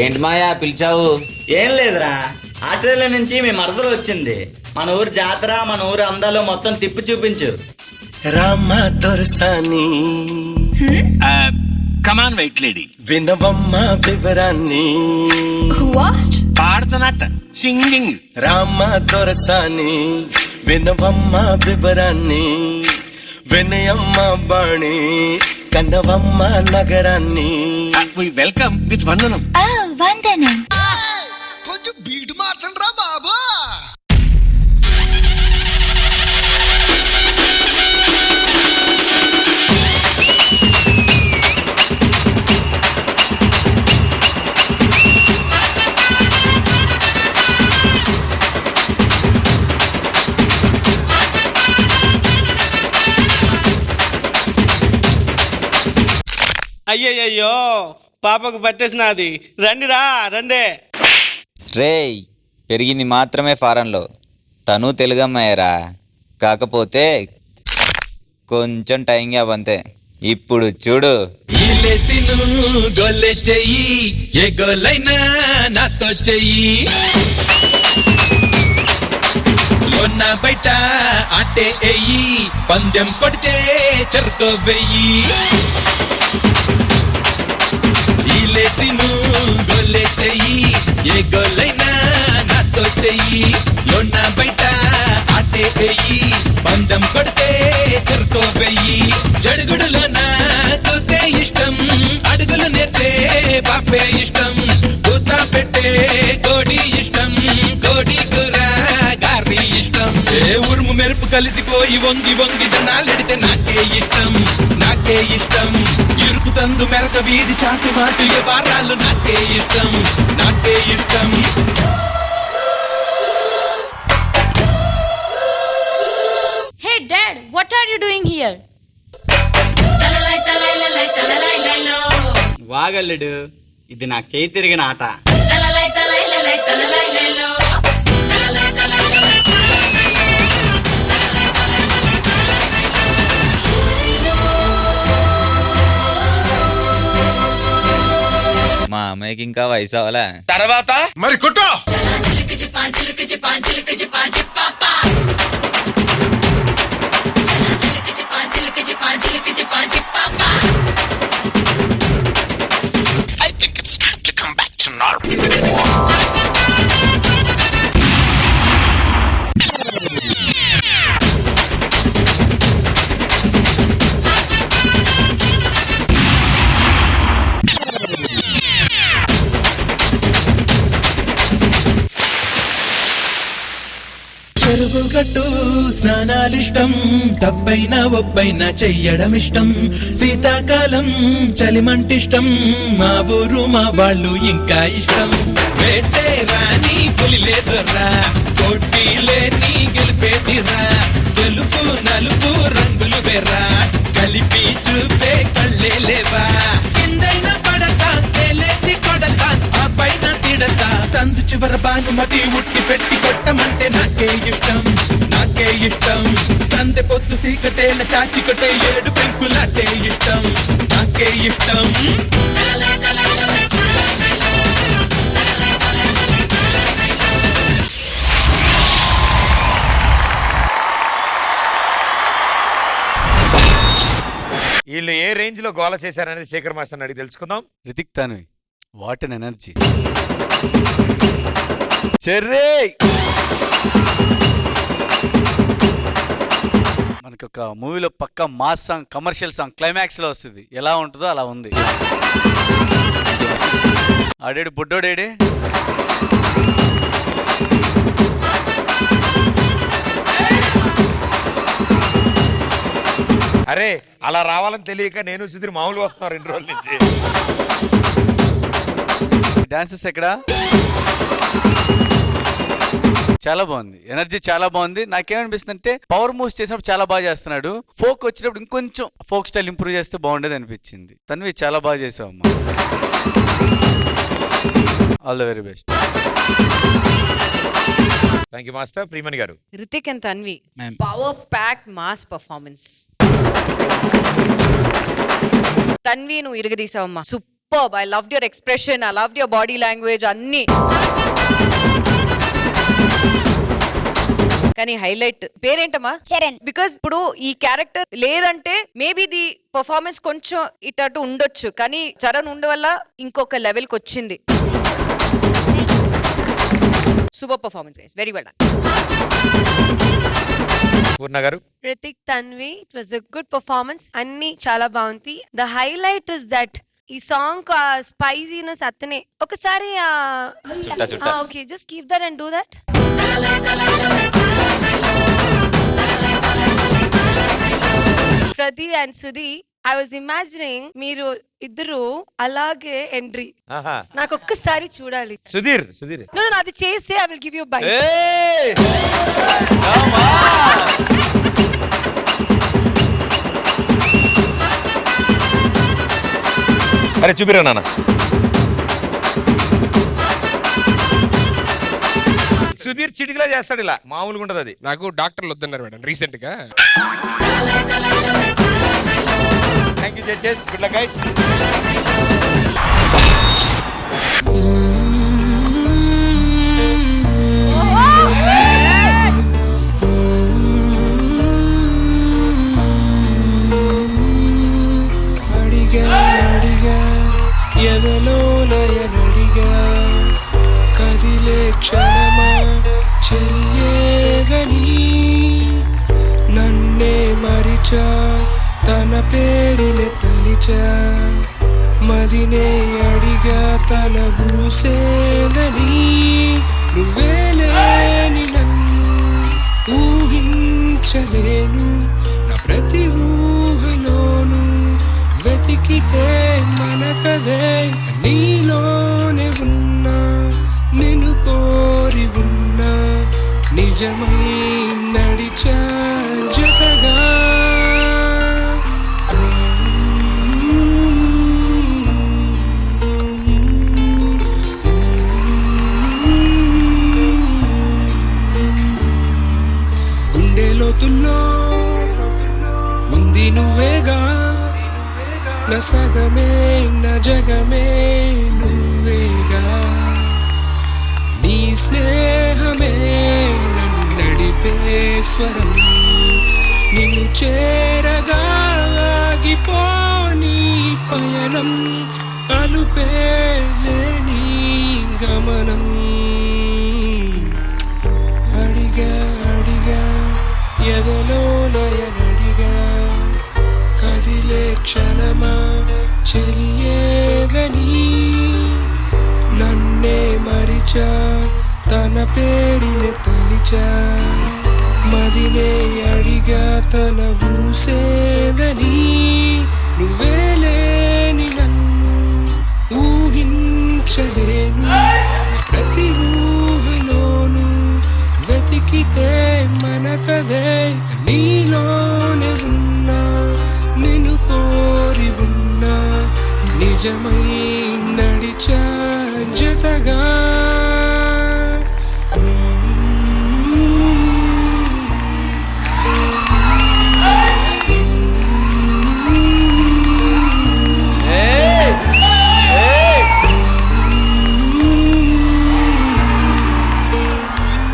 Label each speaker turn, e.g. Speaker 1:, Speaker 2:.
Speaker 1: ఏంటి మాయా పిలిచావు?
Speaker 2: ఏం లేదురా, ఆస్ట్రేలియా నుంచి మీ మరదలు వచ్చింది. మన ఊరు జాతర, మన ఊరు అందాలు మొత్తం తిప్పి చూపించు.
Speaker 3: రామ దొరసాని
Speaker 4: కమాన్ వెయిట్ లేడీ,
Speaker 3: వినవమ్మ వివరాన్ని.
Speaker 5: వాట్?
Speaker 4: పాడుతున్నట్ట సింగింగ్.
Speaker 3: రామ దొరసాని వినవమ్మ వివరాన్ని. వినయమ్మ బాణి కన్నవమ్మ నగరాన్ని.
Speaker 4: వెల్కమ్ విత్ వందనం.
Speaker 5: వందనం.
Speaker 6: కొంచెం బీట్ మార్చండి రా బాబు.
Speaker 7: అయ్యయ్యో, పాపకు పట్టేసినది. రండిరా రండే.
Speaker 1: రేయ్, పెరిగింది మాత్రమే ఫారెన్లో, తను తెలుగమ్మాయరా. కాకపోతే కొంచెం టైం అవంతే. ఇప్పుడు చూడు.
Speaker 3: గొల్లె చెయ్యి, ఏ గొల్లైనా నాతో చెయ్యి. లోన్న బయట ఆటే ఎయ్యి, పందెం కొడితే చెరుకో వెయ్యి. గొల్లె చెయ్యి, ఏ గొల్లైనా నాతో చెయ్యి. లోన్న బయట ఆటే ఎయ్యి, పందెం కొడితే చెరుకో వెయ్యి. జడుగుడులోన తూతే ఇష్టం, అడుగులు నేర్చే పాపే ఇష్టం. కూత పెట్టే కోడి ఇష్టం, కోడి కూర గారి ఇష్టం. ఏ ఉరుము మెరుపు కలిసిపోయి వంగి వంగి దనాలెడితే నాకే ఇష్టం, నాకే ఇష్టం. ఇరుకు సందు మెరక వీధి చాటు మాటు ఏ వారాలు నాకే ఇష్టం, నాకే ఇష్టం.
Speaker 5: Hey Dad, what are you doing here?
Speaker 2: వాగల్లుడు, ఇది నాకు చేయి తిరిగిన ఆట.
Speaker 1: మా అమ్మాయికి ఇంకా వయసు అవలా.
Speaker 6: తర్వాత మరి కొట్టు.
Speaker 4: I think it's time to come back to normal.
Speaker 3: చెరువు గట్టు స్నానాలిష్టం, డబ్బైనా ఒబ్బైనా చెయ్యడం ఇష్టం. శీతాకాలం చలిమంటిష్టం, మా ఊరు మా వాళ్ళు ఇంకా ఇష్టం. వేటే రాని పులి లేదురా, పోటీ లేని గెలిపేదిరా. తెలుపు నలుపు రంగులు వేరా, కలిపి చూపే కళ్ళే లేవా. కిందైనా పడతా లేచి కొడతా, ఆ పైన తిడతా. సందు చివర బానుమతి ఉట్టి పెట్టి కొట్టమంటే నాకే ఇష్టం, నాకే ఇష్టం. సందె పొద్దు సీకటేల చాచి కొట్టే ఏడు పెంకులాటే ఇష్టం, నాకే ఇష్టం.
Speaker 8: వీళ్ళు ఏ రేంజ్ లో గోల చేశారనేది శేఖర్ మాస్టర్ అడిగి తెలుసుకుందాం.
Speaker 9: Hrithik Tanvi, what an energy. Cherry మనకి ఒక మూవీలో పక్క mass song, commercial song climax లో వస్తుంది, ఎలా ఉంటుందో అలా ఉంది. ఆడేడు బుడ్డోడేడే.
Speaker 8: అరే అలా రావాలని తెలియక నేను సుధీర్ మామూలుగా వస్తున్నారు 2 రోజుల నుంచి.
Speaker 9: డాన్సెస్ ఎక్కడ చాలా బాగుంది, ఎనర్జీ చాలా బాగుంది. నాకేమనిపిస్తుంది అంటే పవర్ మూవ్స్ చేసినప్పుడు చాలా బాగా చేస్తున్నాడు, ఫోక్ వచ్చినప్పుడు ఇంకొంచెం ఫోక్ స్టైల్ ఇంప్రూవ్ చేస్తే బాగుండేది అనిపించింది. తన్వి చాలా బాగా చేసావమ్మా, all the very best.
Speaker 8: Thank you master. Priyamani garu.
Speaker 10: Ritik and Tanvi, power pack mass performance. Tanvi నువ్వు ఇరగదీసావమ్మా, super. I loved your expression, I loved your body language అన్ని. కానీ హైలైట్ పేరేంటమ్మా?
Speaker 5: చరణ్.
Speaker 10: బికాస్ ఇప్పుడు ఈ క్యారెక్టర్ లేదంటే మేబీ ది పర్ఫార్మెన్స్ కొంచెం ఇటు ఉండొచ్చు, కానీ చరణ్ ఉండ వల్ల ఇంకొక లెవెల్ కి వచ్చింది. Super performance guys, very well done.
Speaker 8: Purna garu.
Speaker 5: Ritik, Tanvi, it was a good performance. అన్ని చాలా బాగుంది. The highlight is that ఈ సాంగ్ స్పైసీనెస్ అతనే ఒకసారి okay just keep that and do that. ప్రతి and Sudhi, I was imagining మీరు ఇద్దరు అలాగే ఎంట్రీ నాకు ఒక్కసారి చూడాలి.
Speaker 8: సుధీర్
Speaker 5: No, అది చేస్తే I will give you by.
Speaker 8: అరే చూపిరా నాన్న. సుధీర్ చిటికలా చేస్తాడు, ఇలా మామూలుగా ఉండదు అది.
Speaker 6: నాకు డాక్టర్లు వద్దన్నారు మేడం రీసెంట్ గా.
Speaker 8: Thank you judges, good luck guys.
Speaker 3: ఎదలో నయనడిగా కదిలే క్షణమా చెలియేగని నన్నే మరిచా తన పేరుని తలిచా మదినే అడిగా తన ఊసేదని నువ్వే లేని నన్ను ఊహించలేను నా ప్రతి ఊహలోను వెతికితే మనకదే నీలోనే ఉన్నా నిన్ను కోరి ఉన్నా నిజమై నడిచా జతగా గుండె లోతుల్లో ఉంది నువ్వేగా నా సగమే నా జగమే నువ్వేగా నీ స్నేహమే నన్ను నడిపే స్వరం నిన్ను చేరగా ఆగిపోని పయనం అలుపే లేని గమనం అడిగా అడిగా ఎదలో నయనడిగా కదిలే క్షణమా చెలియేగని నన్నే మరిచా తన పేరుని తలిచా మదినే అడిగా తన ఊసేదని నువ్వే లేని నన్ను ఊహించలేను ప్రతి ఊహలోను వెతికితే మనకదే నీలోనే ఉన్నా నిన్ను కోరి ఉన్నా నిజమై